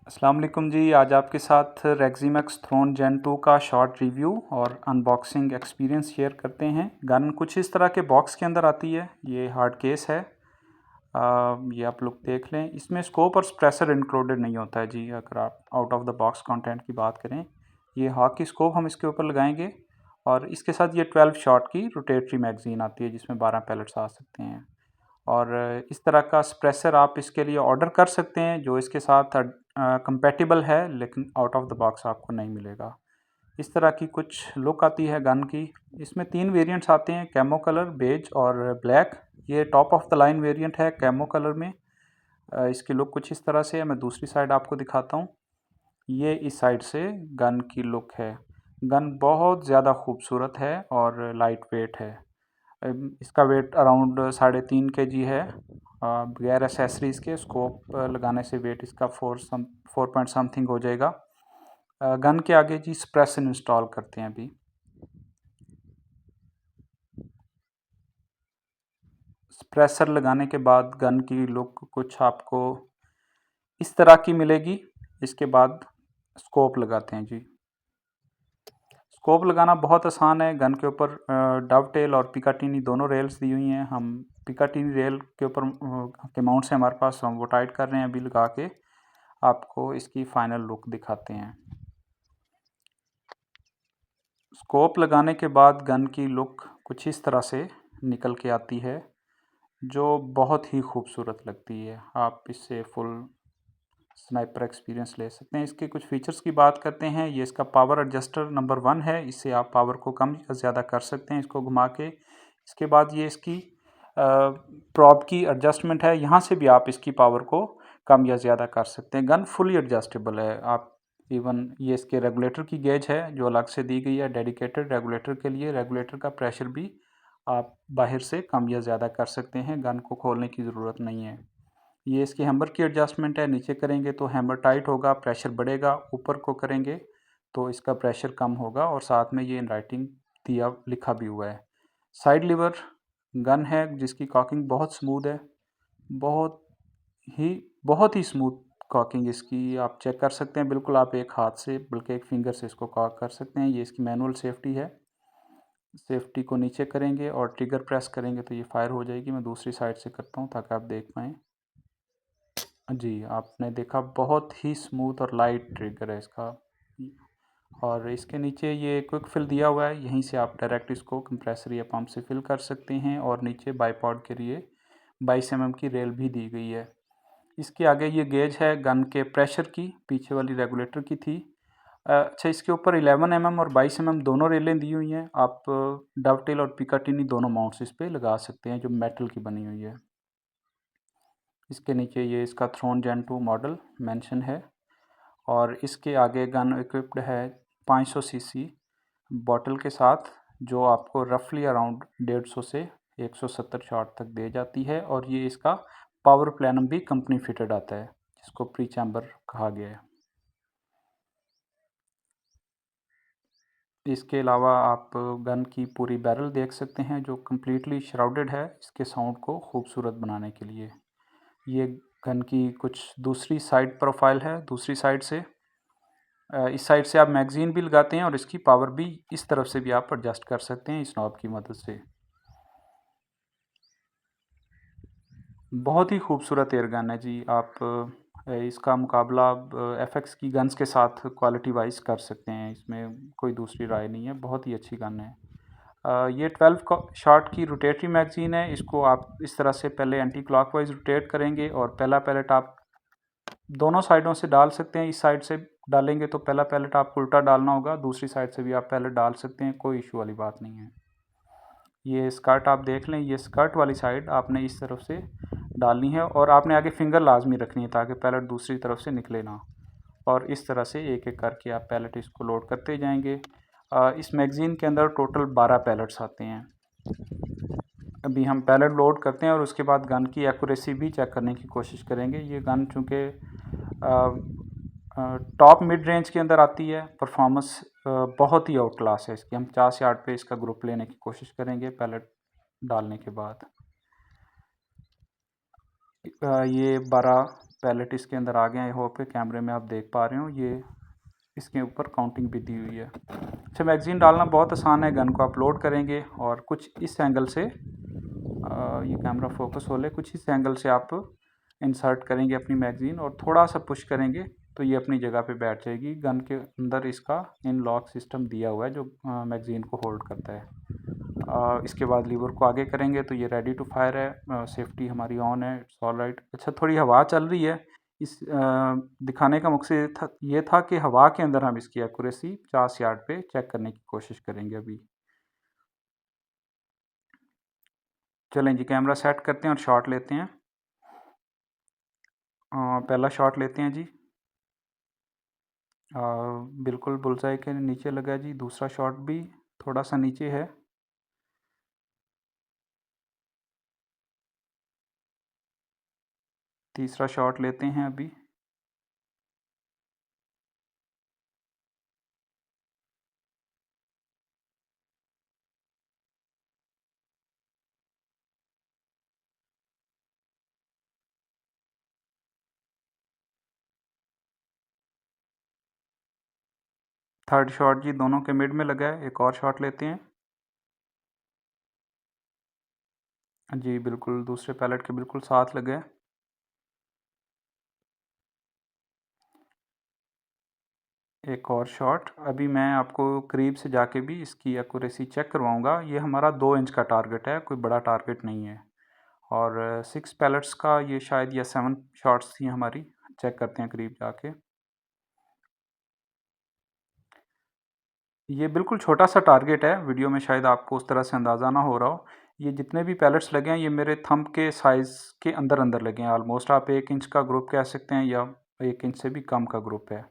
अस्सलाम वालेकुम जी। आज आपके साथ रेक्सीमेक्स थ्रोन जेन 2 का शॉर्ट रिव्यू और अनबॉक्सिंग एक्सपीरियंस शेयर करते हैं। गन कुछ इस तरह के बॉक्स के अंदर आती है। ये हार्ड केस है। ये आप लोग देख लें। इसमें स्कोप और सप्रेसर इंक्लूडेड नहीं होता है जी। अगर आप out of the box content की बात करें, ये हॉक की स्कोप हम इसके ऊपर लगाएंगे और इसके साथ ये 12 शॉट की रोटेटरी मैगज़ीन आती है जिसमें 12 पैलेट्स आ सकते हैं। और इस तरह का सप्रेसर आप इसके लिए ऑर्डर कर सकते हैं जो इसके साथ कंपैटिबल है, लेकिन आउट ऑफ द बॉक्स आपको नहीं मिलेगा। इस तरह की कुछ लुक आती है गन की। इसमें 3 वेरिएंट्स आते हैं, कैमो कलर, बेज और ब्लैक। ये top of the line variant है कैमो कलर में। इसकी लुक कुछ इस तरह से है। मैं दूसरी साइड आपको दिखाता हूँ। ये इस साइड से गन की लुक है। गन बहुत ज़्यादा खूबसूरत है और लाइट वेट है। इसका वेट अराउंड 3.5 kg है। बगैर एसेसरीज़ के स्कोप लगाने से वेट इसका 4 पॉइंट समथिंग हो जाएगा। गन के आगे जी सप्रेसर इंस्टॉल करते हैं अभी। सप्रेसर लगाने के बाद गन की लुक कुछ आपको इस तरह की मिलेगी। इसके बाद स्कोप लगाते हैं जी। स्कोप लगाना बहुत आसान है। गन के ऊपर डवटेल और पिकाटिनी दोनों रेल्स दी हुई हैं। हम पिकाटिनी रेल के ऊपर के माउंट से हमारे पास, हम वो टाइट कर रहे हैं अभी लगा के। आपको इसकी फाइनल लुक दिखाते हैं। स्कोप लगाने के बाद गन की लुक कुछ इस तरह से निकल के आती है जो बहुत ही खूबसूरत लगती है। आप इससे फुल स्नाइपर एक्सपीरियंस ले सकते हैं। इसके कुछ फीचर्स की बात करते हैं। ये इसका पावर एडजस्टर नंबर 1 है। इससे आप पावर को कम या ज़्यादा कर सकते हैं इसको घुमा के। इसके बाद ये इसकी प्रॉप की एडजस्टमेंट है। यहाँ से भी आप इसकी पावर को कम या ज़्यादा कर सकते हैं। गन फुली एडजस्टेबल है। आप इवन ये इसके रेगुलेटर की गेज है जो अलग से दी गई है डेडिकेटेड रेगुलेटर के लिए। रेगुलेटर का प्रेशर भी आप बाहर से कम या ज़्यादा कर सकते हैं। गन को खोलने की ज़रूरत नहीं है। ये इसकी हैमर की एडजस्टमेंट है। नीचे करेंगे तो हैमर टाइट होगा, प्रेशर बढ़ेगा। ऊपर को करेंगे तो इसका प्रेशर कम होगा। और साथ में ये इन राइटिंग दिया लिखा भी हुआ है। साइड लीवर गन है जिसकी कॉकिंग बहुत स्मूथ है। बहुत ही बहुत ही स्मूथ कॉकिंग इसकी आप चेक कर सकते हैं। बिल्कुल आप एक हाथ से, बल्कि एक फिंगर से इसको कॉक कर सकते हैं। ये इसकी मैनुअल सेफ्टी है। सेफ्टी को नीचे करेंगे और ट्रिगर प्रेस करेंगे तो ये फायर हो जाएगी। मैं दूसरी साइड से करता हूँ ताकि आप देख पाएँ। जी, आपने देखा बहुत ही स्मूथ और लाइट ट्रिगर है इसका। और इसके नीचे ये क्विक फिल दिया हुआ है। यहीं से आप डायरेक्ट इसको कंप्रेसर या पंप से फिल कर सकते हैं। और नीचे बाईपॉड के लिए 22 mm की रेल भी दी गई है। इसके आगे ये गेज है गन के प्रेशर की, पीछे वाली रेगुलेटर की थी। अच्छा, इसके ऊपर 11 mm और 22 mm दोनों रेलें दी हुई हैं। आप डवटेल और पिकाटिनी दोनों माउंट्स इस पर लगा सकते हैं जो मेटल की बनी हुई है। इसके नीचे ये इसका थ्रोन जेन 2 मॉडल मेंशन है। और इसके आगे गन इक्विप्ड है 500 सीसी बॉटल के साथ, जो आपको रफली अराउंड 150 से 170 शॉट तक दे जाती है। और ये इसका पावर प्लानम भी कंपनी फिटेड आता है जिसको प्री चैम्बर कहा गया है। इसके अलावा आप गन की पूरी बैरल देख सकते हैं जो कम्प्लीटली श्राउडेड है इसके साउंड को खूबसूरत बनाने के लिए। ये गन की कुछ दूसरी साइड प्रोफाइल है। दूसरी साइड से इस साइड से आप मैगज़ीन भी लगाते हैं और इसकी पावर भी इस तरफ से भी आप एडजस्ट कर सकते हैं इस नॉब की मदद से। बहुत ही खूबसूरत एयर गन है जी। आप इसका मुकाबला एफएक्स की गन्स के साथ क्वालिटी वाइज कर सकते हैं। इसमें कोई दूसरी राय नहीं है। बहुत ही अच्छी गन है। ये 12 शॉट की रोटेटरी मैगज़ीन है। इसको आप इस तरह से पहले एंटी क्लॉकवाइज रोटेट करेंगे और पहला पैलेट आप दोनों साइडों से डाल सकते हैं। इस साइड से डालेंगे तो पहला पैलेट आपको उल्टा डालना होगा। दूसरी साइड से भी आप पैलेट डाल सकते हैं, कोई इशू वाली बात नहीं है। ये स्कर्ट आप देख लें, ये स्कर्ट वाली साइड आपने इस तरफ से डालनी है और आपने आगे फिंगर लाजमी रखनी है ताकि पैलेट दूसरी तरफ से निकले ना। और इस तरह से एक एक करके आप पैलेट इसको लोड करते जाएंगे। इस मैगज़ीन के अंदर टोटल 12 पैलेट्स आते हैं। अभी हम पैलेट लोड करते हैं और उसके बाद गन की एक्यूरेसी भी चेक करने की कोशिश करेंगे। ये गन चूँकि टॉप मिड रेंज के अंदर आती है, परफॉर्मेंस बहुत ही आउट क्लास है इसकी। हम 50 यार्ड पे इसका ग्रुप लेने की कोशिश करेंगे पैलेट डालने के बाद। ये 12 पैलेट इसके अंदर आ गए। आई होप के कैमरे में आप देख पा रहे हो, ये इसके ऊपर काउंटिंग भी दी हुई है। अच्छा, मैगज़ीन डालना बहुत आसान है। गन को आप लोड करेंगे और कुछ इस एंगल से ये कैमरा फोकस हो ले, कुछ इस एंगल से आप इंसर्ट करेंगे अपनी मैगज़ीन और थोड़ा सा पुश करेंगे तो ये अपनी जगह पे बैठ जाएगी। गन के अंदर इसका इन लॉक सिस्टम दिया हुआ है जो मैगज़ीन को होल्ड करता है। इसके बाद लीवर को आगे करेंगे तो ये रेडी टू फायर है। सेफ्टी हमारी ऑन है, इट्स ऑल राइट। अच्छा, थोड़ी हवा चल रही है। इस दिखाने का मकसद ये था कि हवा के अंदर हम इसकी एक्यूरेसी 50 यार्ड पे चेक करने की कोशिश करेंगे। अभी चलें जी, कैमरा सेट करते हैं और शॉट लेते हैं। पहला शॉट लेते हैं जी। बिल्कुल बुलसाई के नीचे लगा जी। दूसरा शॉट भी थोड़ा सा नीचे है। तीसरा शॉट लेते हैं अभी। थर्ड शॉट जी दोनों के मिड में लगा है। एक और शॉट लेते हैं जी। बिल्कुल दूसरे पैलेट के बिल्कुल साथ लगा है। एक और शॉट। अभी मैं आपको करीब से जाके भी इसकी एक्यूरेसी चेक करवाऊंगा। ये हमारा 2 इंच का टारगेट है, कोई बड़ा टारगेट नहीं है। और 6 पैलेट्स का ये शायद या 7 शॉट्स थी हमारी। चेक करते हैं करीब जाके। ये बिल्कुल छोटा सा टारगेट है। वीडियो में शायद आपको उस तरह से अंदाज़ा ना हो रहा हो। ये जितने भी पैलेट्स लगे हैं ये मेरे थंब के साइज़ के अंदर अंदर लगे हैं। ऑलमोस्ट आप 1 इंच का ग्रुप कह सकते हैं या 1 इंच से भी कम का ग्रुप है।